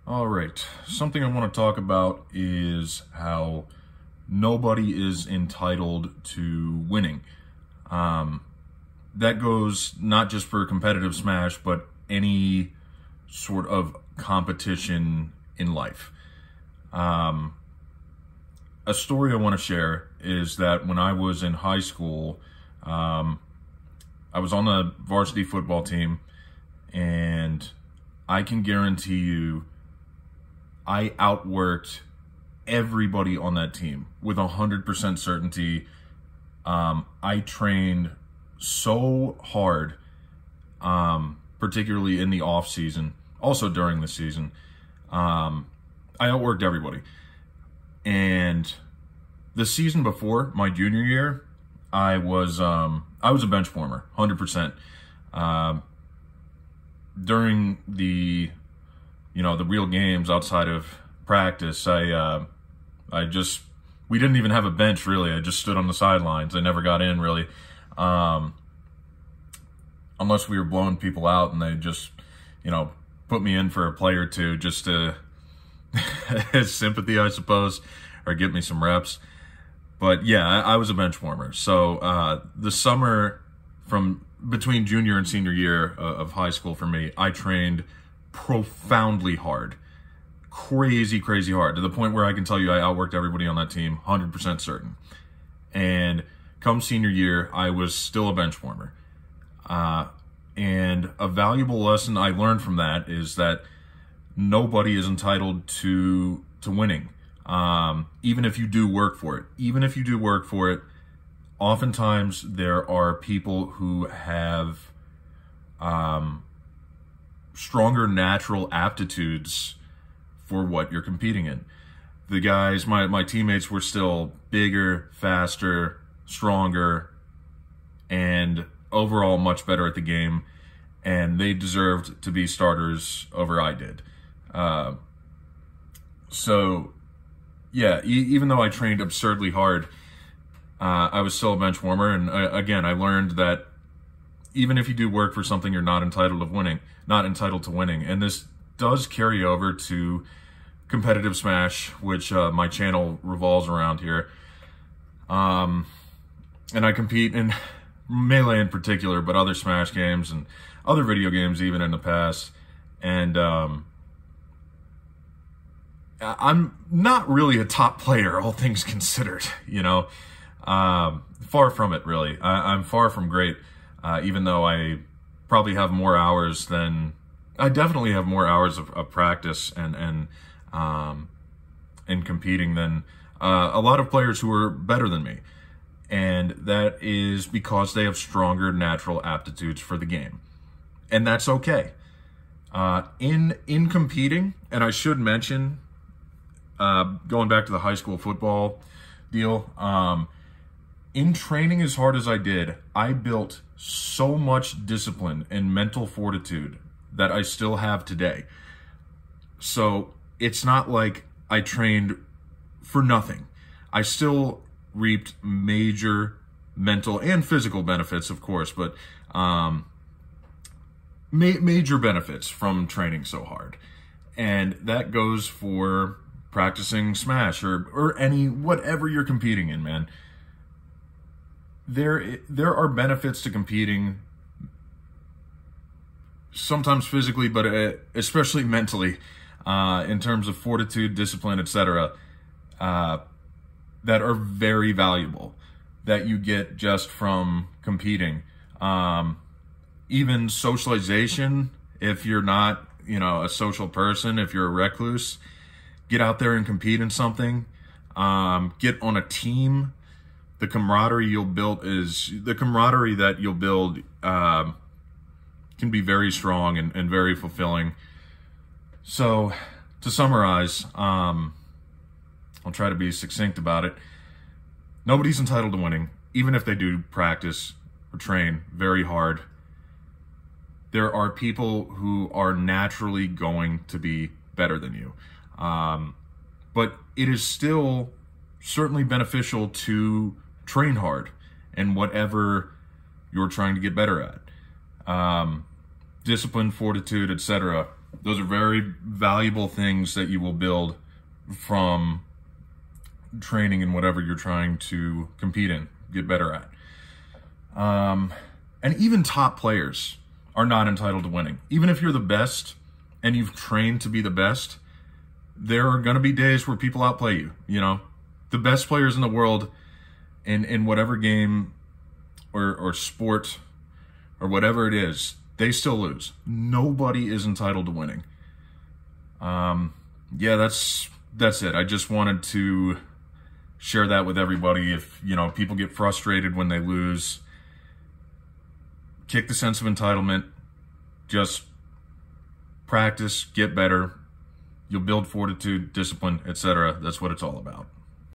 All right, something I want to talk about is how nobody is entitled to winning. Um, that goes not just for competitive Smash, but any sort of competition in life. Um, a story I want to share is that when I was in high school, um, I was on the varsity football team, and I can guarantee you I outworked everybody on that team with 100% certainty. I trained so hard, particularly in the off season, also during the season. I outworked everybody. And the season before my junior year, I was a bench warmer, 100%. During the real games outside of practice, we didn't even have a bench really. I just stood on the sidelines. I never got in really, unless we were blowing people out and they just, put me in for a play or two just to as sympathy, I suppose, or get me some reps. But yeah, I was a bench warmer. So the summer from between junior and senior year of high school for me, I trained profoundly hard, crazy hard, to the point where I can tell you I outworked everybody on that team, 100% certain. And come senior year, I was still a bench warmer. And a valuable lesson I learned from that is that nobody is entitled to winning. Even if you do work for it, oftentimes there are people who have stronger natural aptitudes for what you're competing in. The guys, my teammates were still bigger, faster, stronger, and overall much better at the game, and they deserved to be starters over I did. So yeah, even though I trained absurdly hard, I was still a bench warmer. And again, I learned that even if you do work for something, you're not entitled to winning. And this does carry over to competitive Smash, which my channel revolves around here. And I compete in Melee in particular, but other Smash games and other video games even in the past. And I'm not really a top player, all things considered, far from it, really. I'm far from great, even though I probably have more hours I definitely have more hours of practice and competing than a lot of players who are better than me. And that is because they have stronger natural aptitudes for the game. And that's okay. In competing, and I should mention, going back to the high school football deal, in training as hard as I did, I built so much discipline and mental fortitude that I still have today. So it's not like I trained for nothing. I still reaped major mental and physical benefits, of course, but major benefits from training so hard. And that goes for practicing Smash or whatever you're competing in, man. There are benefits to competing, sometimes physically, but especially mentally, in terms of fortitude, discipline, etc., that are very valuable, that you get just from competing. Even socialization, if you're not, a social person, if you're a recluse, get out there and compete in something. Get on a team. The camaraderie that you'll build can be very strong and very fulfilling. So, to summarize, I'll try to be succinct about it. Nobody's entitled to winning, even if they do practice or train very hard. There are people who are naturally going to be better than you. But it is still certainly beneficial to train hard in whatever you're trying to get better at. Discipline, fortitude, etc. Those are very valuable things that you will build from training in whatever you're trying to compete in, get better at. And even top players are not entitled to winning. Even if you're the best and you've trained to be the best, there are going to be days where people outplay you. You know, the best players in the world in whatever game or sport or whatever it is, they still lose. Nobody is entitled to winning. Yeah, that's it. I just wanted to share that with everybody. If, you know, people get frustrated when they lose, kick the sense of entitlement. Just practice, get better. You'll build fortitude, discipline, etc. That's what it's all about.